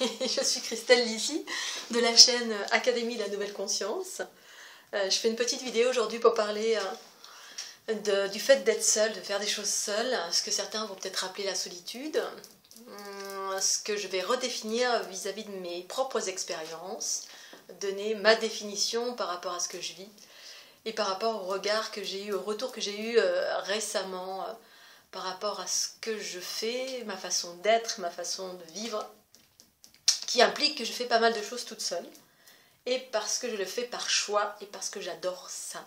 Je suis Christelle Lissy de la chaîne Académie de la Nouvelle Conscience. Je fais une petite vidéo aujourd'hui pour parler du fait d'être seule, de faire des choses seule, ce que certains vont peut-être appeler la solitude, ce que je vais redéfinir vis-à-vis de mes propres expériences, donner ma définition par rapport à ce que je vis et par rapport au regard que j'ai eu, au retour que j'ai eu récemment par rapport à ce que je fais, ma façon d'être, ma façon de vivre, qui implique que je fais pas mal de choses toute seule, et parce que je le fais par choix, et parce que j'adore ça.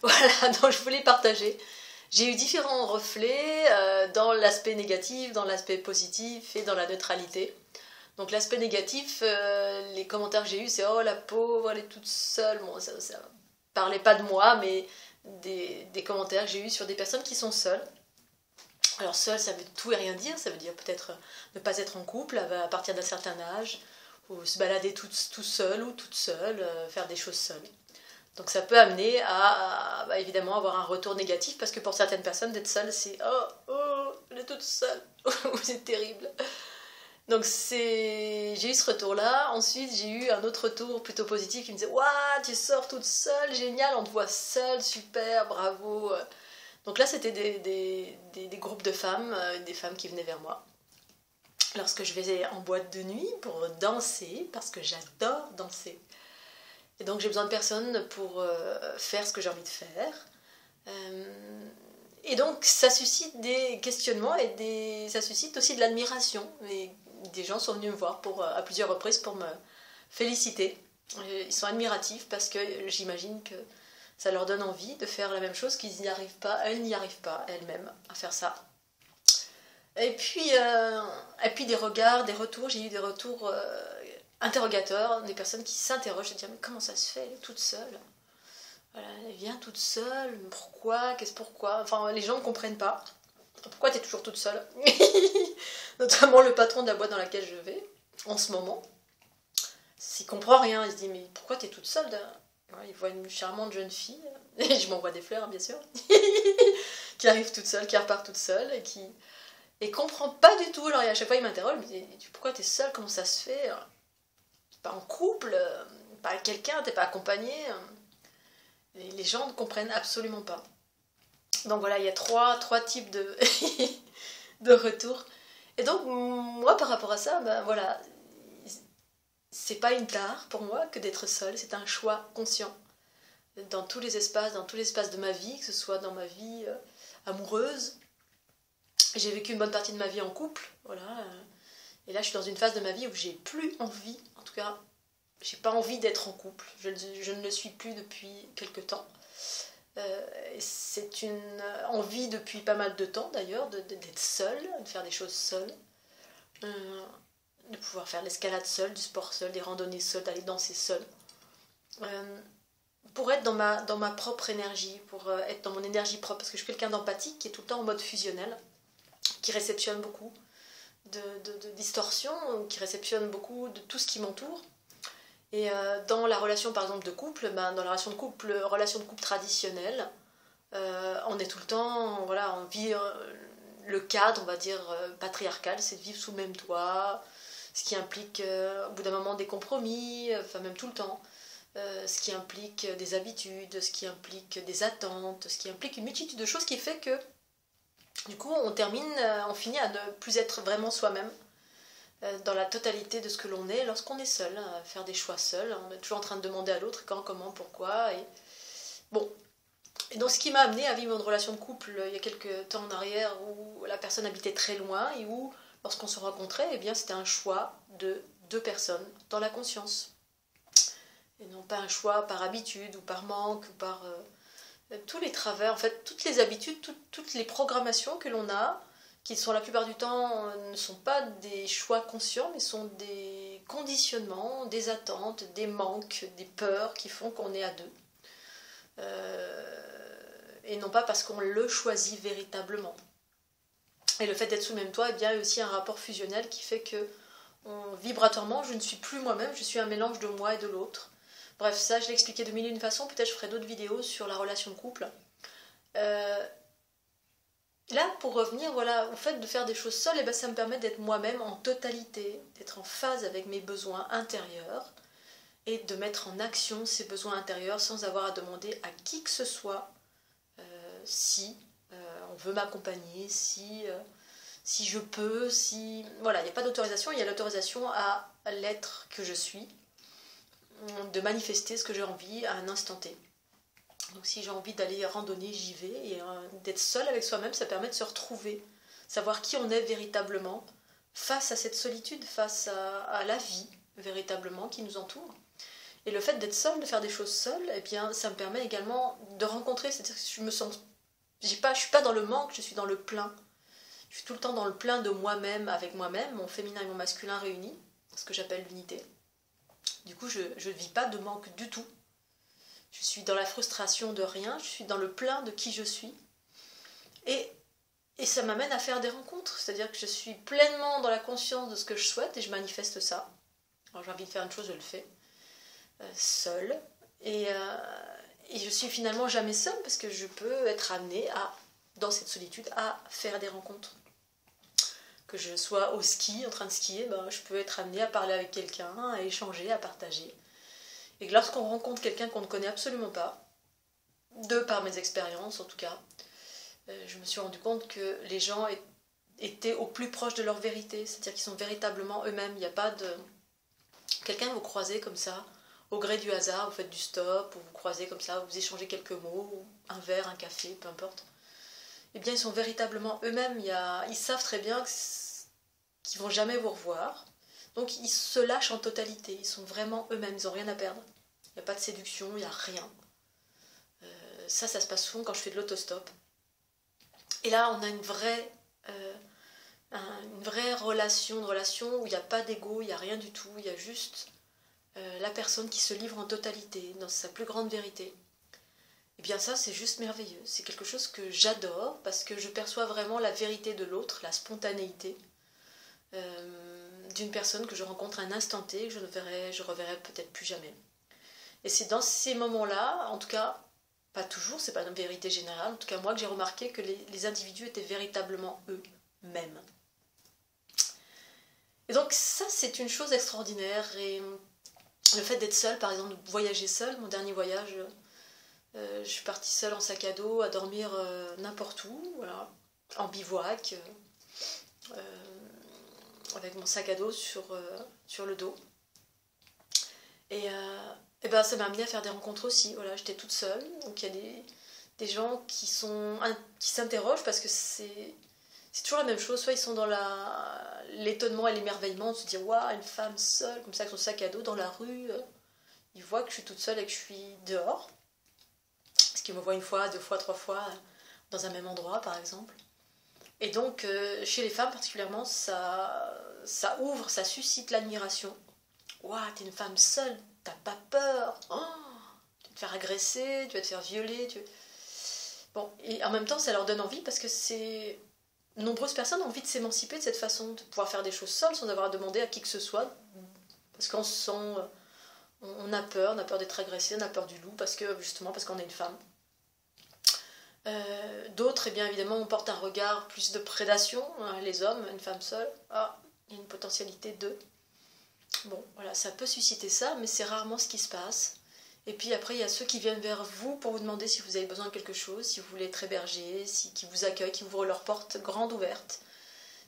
Voilà, donc je voulais partager. J'ai eu différents reflets dans l'aspect négatif, dans l'aspect positif et dans la neutralité. Donc l'aspect négatif, les commentaires que j'ai eus, c'est « Oh la pauvre, elle est toute seule ». Bon, ça parlait pas de moi, mais des commentaires que j'ai eus sur des personnes qui sont seules. Alors seule, ça veut tout et rien dire, ça veut dire peut-être ne pas être en couple à partir d'un certain âge, ou se balader tout seul ou toute seule, faire des choses seules. Donc ça peut amener à évidemment avoir un retour négatif, parce que pour certaines personnes, d'être seule, c'est « Oh, elle est toute seule », c'est terrible. Donc j'ai eu ce retour-là. Ensuite, j'ai eu un autre retour plutôt positif qui me disait « Waouh, tu sors toute seule, génial, on te voit seule, super, bravo ». Donc là, c'était des groupes de femmes, des femmes qui venaient vers moi. Lorsque je vais en boîte de nuit pour danser, parce que j'adore danser. Et donc j'ai besoin de personnes pour faire ce que j'ai envie de faire. Et donc ça suscite des questionnements et ça suscite aussi de l'admiration. Et des gens sont venus me voir à plusieurs reprises pour me féliciter. Ils sont admiratifs parce que j'imagine que ça leur donne envie de faire la même chose qu'ils n'y arrivent pas. Elles n'y arrivent pas elles-mêmes à faire ça. Et puis des regards, des retours. J'ai eu des retours interrogateurs, des personnes qui s'interrogent et disent « Mais comment ça se fait, elle est toute seule ? Voilà, elle vient toute seule, pourquoi ? Pourquoi ?» Enfin, les gens ne comprennent pas. Pourquoi tu es toujours toute seule ? Notamment le patron de la boîte dans laquelle je vais, en ce moment. S'il comprend rien, il se dit « Mais pourquoi tu es toute seule ?» Il voit une charmante jeune fille, et je m'envoie des fleurs, bien sûr, qui arrive toute seule, qui repart toute seule, et comprend pas du tout. Alors à chaque fois, il m'interroge, il me dit « Pourquoi tu es seule ? Comment ça se fait ? Pas en couple, pas avec quelqu'un, t'es pas accompagnée ?» Les gens ne comprennent absolument pas. Donc voilà, il y a trois types de, de retours. Et donc, moi, par rapport à ça, voilà, c'est pas une tare pour moi que d'être seule, c'est un choix conscient. Dans tous les espaces de ma vie, que ce soit dans ma vie amoureuse. J'ai vécu une bonne partie de ma vie en couple, voilà. Et là, je suis dans une phase de ma vie où j'ai plus envie, en tout cas, j'ai pas envie d'être en couple. Je ne le suis plus depuis quelque temps. C'est une envie depuis pas mal de temps d'ailleurs, d'être seule, de faire des choses seule, de pouvoir faire l'escalade seule, du sport seul, des randonnées seules, d'aller danser seule. Pour être dans ma propre énergie, pour être dans mon énergie propre, parce que je suis quelqu'un d'empathique qui est tout le temps en mode fusionnel, qui réceptionne beaucoup de distorsions, qui réceptionne beaucoup de tout ce qui m'entoure. Et dans la relation par exemple de couple, dans la relation de couple traditionnelle, on est tout le temps, voilà, on vit le cadre, on va dire, patriarcal, c'est de vivre sous le même toit, ce qui implique au bout d'un moment des compromis, enfin même tout le temps, ce qui implique des habitudes, ce qui implique des attentes, ce qui implique une multitude de choses qui fait que du coup on finit à ne plus être vraiment soi-même dans la totalité de ce que l'on est lorsqu'on est seul, à faire des choix seul. On est toujours en train de demander à l'autre quand, comment, pourquoi. Et bon. Et donc ce qui m'a amené à vivre une relation de couple il y a quelques temps en arrière où la personne habitait très loin et où lorsqu'on se rencontrait, eh bien c'était un choix de deux personnes dans la conscience. Et non pas un choix par habitude ou par manque ou par tous les travers, en fait toutes les habitudes, toutes les programmations que l'on a, qui sont la plupart du temps ne sont pas des choix conscients, mais sont des conditionnements, des attentes, des manques, des peurs qui font qu'on est à deux. Et non pas parce qu'on le choisit véritablement. Et le fait d'être sous le même toit, eh bien, il y a aussi un rapport fusionnel qui fait que vibratoirement, je ne suis plus moi-même, je suis un mélange de moi et de l'autre. Bref, ça je l'ai expliqué de mille et une façons, peut-être je ferai d'autres vidéos sur la relation de couple. Là, pour revenir voilà, au fait de faire des choses seule, ça me permet d'être moi-même en totalité, d'être en phase avec mes besoins intérieurs et de mettre en action ces besoins intérieurs sans avoir à demander à qui que ce soit si on veut m'accompagner, si je peux, si... Voilà, il n'y a pas d'autorisation, il y a l'autorisation à l'être que je suis, de manifester ce que j'ai envie à un instant T. Donc si j'ai envie d'aller randonner, j'y vais, et d'être seul avec soi-même, ça permet de se retrouver, savoir qui on est véritablement, face à cette solitude, face à la vie, véritablement, qui nous entoure. Et le fait d'être seul, de faire des choses seul, eh bien, ça me permet également de rencontrer, c'est-à-dire que je me sens... Je suis pas dans le manque, je suis dans le plein. Je suis tout le temps dans le plein de moi-même, avec moi-même, mon féminin et mon masculin réunis, ce que j'appelle l'unité. Du coup, je ne vis pas de manque du tout. Je suis dans la frustration de rien, je suis dans le plein de qui je suis. Et ça m'amène à faire des rencontres, c'est-à-dire que je suis pleinement dans la conscience de ce que je souhaite et je manifeste ça. Alors j'ai envie de faire une chose, je le fais, seule. Et je suis finalement jamais seule parce que je peux être amenée à, dans cette solitude, à faire des rencontres. Que je sois au ski, en train de skier, je peux être amenée à parler avec quelqu'un, à échanger, à partager. Et que lorsqu'on rencontre quelqu'un qu'on ne connaît absolument pas, de par mes expériences en tout cas, je me suis rendu compte que les gens étaient au plus proche de leur vérité, c'est-à-dire qu'ils sont véritablement eux-mêmes. Il n'y a pas de... Quelqu'un vous croisez comme ça, au gré du hasard, vous faites du stop, ou vous croisez comme ça, vous échangez quelques mots, un verre, un café, peu importe. Eh bien, ils sont véritablement eux-mêmes. Ils savent très bien qu'ils ne vont jamais vous revoir. Donc, ils se lâchent en totalité. Ils sont vraiment eux-mêmes. Ils n'ont rien à perdre. Il n'y a pas de séduction, il n'y a rien. Ça se passe souvent quand je fais de l'autostop. Et là, on a une vraie relation, où il n'y a pas d'ego, il n'y a rien du tout. Il y a juste la personne qui se livre en totalité, dans sa plus grande vérité. Et bien ça, c'est juste merveilleux. C'est quelque chose que j'adore parce que je perçois vraiment la vérité de l'autre, la spontanéité d'une personne que je rencontre à un instant T, que je reverrai peut-être plus jamais. Et c'est dans ces moments-là, en tout cas, pas toujours, c'est pas une vérité générale, en tout cas moi que j'ai remarqué que les individus étaient véritablement eux-mêmes. Et donc ça, c'est une chose extraordinaire. Et le fait d'être seule, par exemple, de voyager seule, mon dernier voyage... je suis partie seule en sac à dos, à dormir n'importe où, voilà, en bivouac, avec mon sac à dos sur le dos. Et ça m'a amené à faire des rencontres aussi. Voilà, j'étais toute seule, donc il y a des gens qui s'interrogent parce que c'est toujours la même chose. Soit ils sont dans l'étonnement et l'émerveillement de se dire waouh, une femme seule, comme ça, avec son sac à dos dans la rue. Ils voient que je suis toute seule et que je suis dehors. Parce qu'ils me voient une fois, deux fois, trois fois dans un même endroit, par exemple. Et donc, chez les femmes particulièrement, ça ouvre, ça suscite l'admiration. Waouh, t'es une femme seule, t'as pas peur. Oh, tu vas te faire agresser, tu vas te faire violer. Bon, et en même temps, ça leur donne envie parce que nombreuses personnes ont envie de s'émanciper de cette façon, de pouvoir faire des choses seules sans avoir à demander à qui que ce soit. Parce qu'on se sent... On a peur d'être agressé, on a peur du loup, parce qu'on est une femme. D'autres, eh bien évidemment, on porte un regard plus de prédation, hein, les hommes, une femme seule, il y a une potentialité d'eux. Bon, voilà, ça peut susciter ça, mais c'est rarement ce qui se passe. Et puis après, il y a ceux qui viennent vers vous pour vous demander si vous avez besoin de quelque chose, si vous voulez être hébergé, qui vous accueillent, qui vous ouvrent leurs portes grandes ouvertes,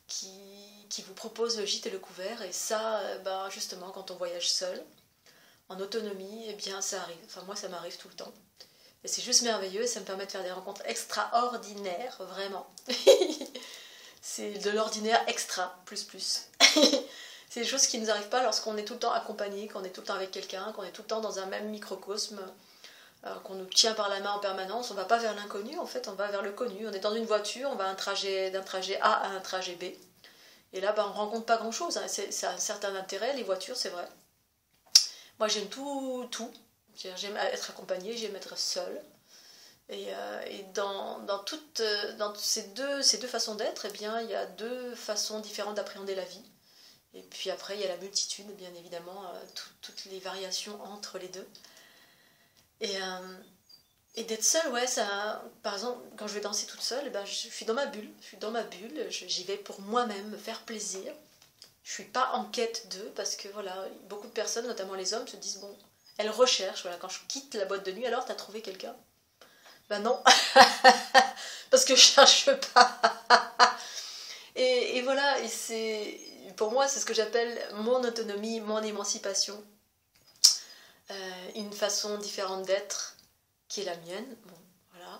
qui vous proposent le gîte et le couvert. Et ça, justement, quand on voyage seul, en autonomie, eh bien ça arrive. Enfin, moi, ça m'arrive tout le temps. Et c'est juste merveilleux, ça me permet de faire des rencontres extraordinaires, vraiment. C'est de l'ordinaire extra, plus. C'est des choses qui ne nous arrivent pas lorsqu'on est tout le temps accompagné, qu'on est tout le temps avec quelqu'un, qu'on est tout le temps dans un même microcosme, qu'on nous tient par la main en permanence. On ne va pas vers l'inconnu, en fait, on va vers le connu. On est dans une voiture, on va d'un trajet A à un trajet B. Et là, on ne rencontre pas grand-chose. Hein. C'est un certain intérêt, les voitures, c'est vrai. Moi, j'aime tout. J'aime être accompagnée, j'aime être seule. Et dans ces deux façons d'être, eh bien, il y a deux façons différentes d'appréhender la vie. Et puis après, il y a la multitude, bien évidemment, toutes les variations entre les deux. Et Et d'être seule, ouais, ça. Par exemple, quand je vais danser toute seule, eh ben, je suis dans ma bulle. Je suis dans ma bulle, j'y vais pour moi-même, me faire plaisir. Je suis pas en quête d'eux, parce que voilà, beaucoup de personnes, notamment les hommes, se disent bon, elles recherchent, voilà, quand je quitte la boîte de nuit, alors t'as trouvé quelqu'un? Ben non, parce que je cherche pas. Et voilà, et c'est. Pour moi, c'est ce que j'appelle mon autonomie, mon émancipation. Une façon différente d'être qui est la mienne. Bon, voilà.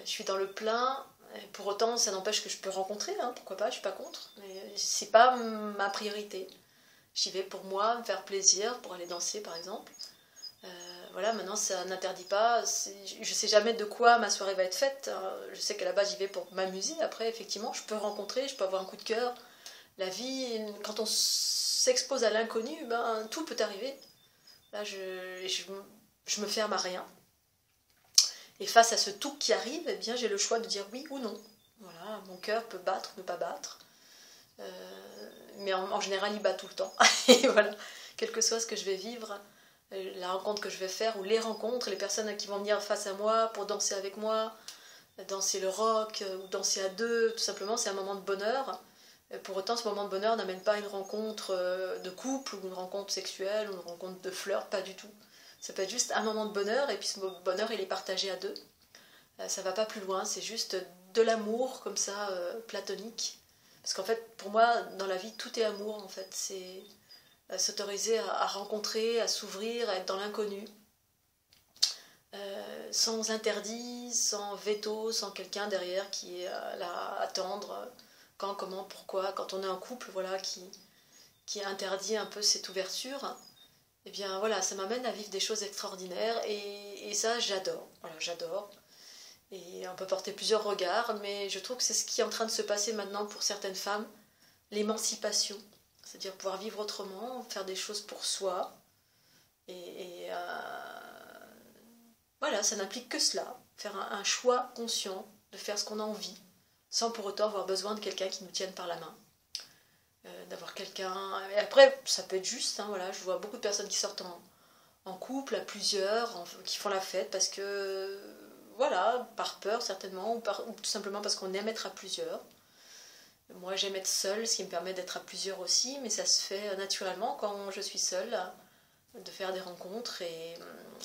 Je suis dans le plein. Pour autant, ça n'empêche que je peux rencontrer, hein, pourquoi pas, je suis pas contre. Mais c'est pas ma priorité. J'y vais pour moi, me faire plaisir, pour aller danser par exemple. Voilà, maintenant ça n'interdit pas. Je sais jamais de quoi ma soirée va être faite. Je sais qu'à la base j'y vais pour m'amuser. Après, effectivement, je peux rencontrer, je peux avoir un coup de cœur. La vie, quand on s'expose à l'inconnu, ben, tout peut arriver. Là, je me ferme à rien. Et face à ce tout qui arrive, eh bien, j'ai le choix de dire oui ou non. Voilà, mon cœur peut battre, ne pas battre. Mais en général, il bat tout le temps. Et voilà, quel que soit ce que je vais vivre, la rencontre que je vais faire, ou les rencontres, les personnes qui vont venir face à moi pour danser avec moi, danser le rock, ou danser à deux, tout simplement, c'est un moment de bonheur. Pour autant, ce moment de bonheur n'amène pas une rencontre de couple, ou une rencontre sexuelle, ou une rencontre de fleurs, pas du tout. Ça peut être juste un moment de bonheur, et puis ce bonheur, il est partagé à deux. Ça va pas plus loin, c'est juste de l'amour, comme ça, platonique. Parce qu'en fait, pour moi, dans la vie, tout est amour, en fait. C'est s'autoriser à rencontrer, à s'ouvrir, à être dans l'inconnu. Sans interdit, sans veto, sans quelqu'un derrière qui est là à attendre quand, comment, pourquoi. Quand on est en couple, voilà, qui interdit un peu cette ouverture, eh bien voilà, ça m'amène à vivre des choses extraordinaires et ça, j'adore. Voilà, j'adore. Et on peut porter plusieurs regards, mais je trouve que c'est ce qui est en train de se passer maintenant pour certaines femmes, l'émancipation. C'est-à-dire pouvoir vivre autrement, faire des choses pour soi. Voilà, ça n'implique que cela. Faire un choix conscient de faire ce qu'on a envie, sans pour autant avoir besoin de quelqu'un qui nous tienne par la main. D'avoir quelqu'un. Et après, ça peut être juste, hein, voilà, je vois beaucoup de personnes qui sortent en couple, à plusieurs, qui font la fête parce que, voilà, par peur certainement, ou tout simplement parce qu'on aime être à plusieurs. Moi, j'aime être seule, ce qui me permet d'être à plusieurs aussi, mais ça se fait naturellement quand je suis seule, de faire des rencontres et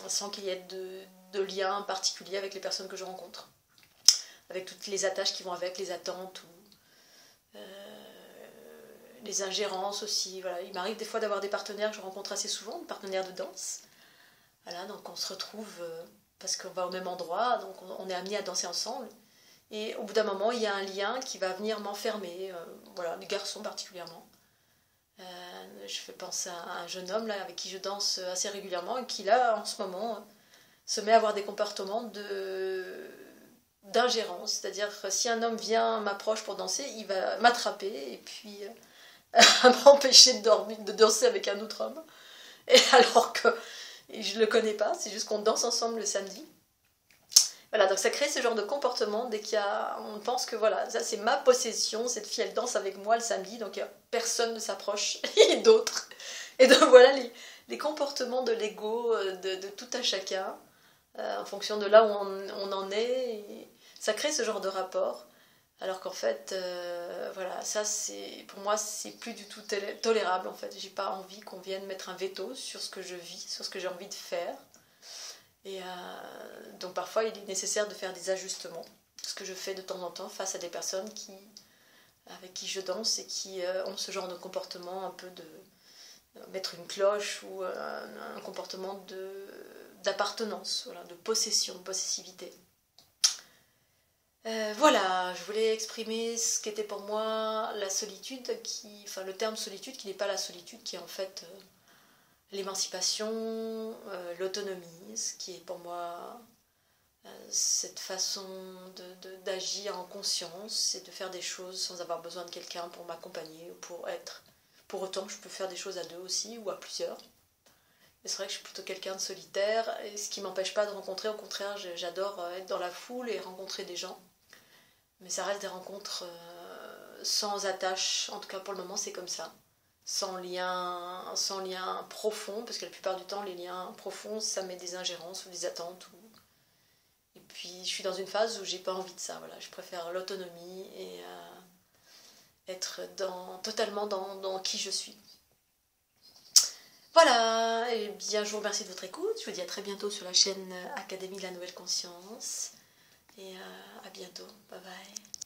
sans qu'il y ait de lien particulier avec les personnes que je rencontre. Avec toutes les attaches qui vont avec, les attentes ou les ingérences aussi. Voilà. Il m'arrive des fois d'avoir des partenaires que je rencontre assez souvent, des partenaires de danse. Voilà, donc on se retrouve parce qu'on va au même endroit, donc on est amenés à danser ensemble. Et au bout d'un moment, il y a un lien qui va venir m'enfermer, voilà, les garçons particulièrement. Je fais penser à un jeune homme là, avec qui je danse assez régulièrement et qui là, en ce moment, se met à avoir des comportements d'ingérence. C'est-à-dire que si un homme vient, m'approche pour danser, il va m'attraper et puis m'empêcher de danser avec un autre homme. Et alors que je ne le connais pas, c'est juste qu'on danse ensemble le samedi. Voilà, donc ça crée ce genre de comportement dès on pense que voilà, ça c'est ma possession, cette fille elle danse avec moi le samedi, donc personne ne s'approche, et d'autres. Et donc voilà les comportements de l'ego, de tout un chacun, en fonction de là où on en est, et ça crée ce genre de rapport. Alors qu'en fait, voilà, ça c'est pour moi c'est plus du tout tolérable en fait. J'ai pas envie qu'on vienne mettre un veto sur ce que je vis, sur ce que j'ai envie de faire. Et donc parfois il est nécessaire de faire des ajustements, ce que je fais de temps en temps face à des personnes avec qui je danse et qui ont ce genre de comportement un peu de mettre une cloche ou un comportement d'appartenance, voilà, de possession, de possessivité. Voilà, je voulais exprimer ce qu'était pour moi la solitude, enfin le terme solitude qui n'est pas la solitude, qui est en fait l'émancipation, l'autonomie, ce qui est pour moi cette façon d'agir en conscience et de faire des choses sans avoir besoin de quelqu'un pour m'accompagner ou pour être. Pour autant, je peux faire des choses à deux aussi ou à plusieurs. Mais c'est vrai que je suis plutôt quelqu'un de solitaire, et ce qui ne m'empêche pas de rencontrer, au contraire, j'adore être dans la foule et rencontrer des gens. Mais ça reste des rencontres sans attache, en tout cas pour le moment c'est comme ça. Sans lien profond, parce que la plupart du temps les liens profonds ça met des ingérences ou des attentes puis je suis dans une phase où j'ai pas envie de ça, voilà. Je préfère l'autonomie et être totalement dans qui je suis. Voilà, et bien je vous remercie de votre écoute. Je vous dis à très bientôt sur la chaîne Académie de la Nouvelle Conscience. Et à bientôt. Bye bye.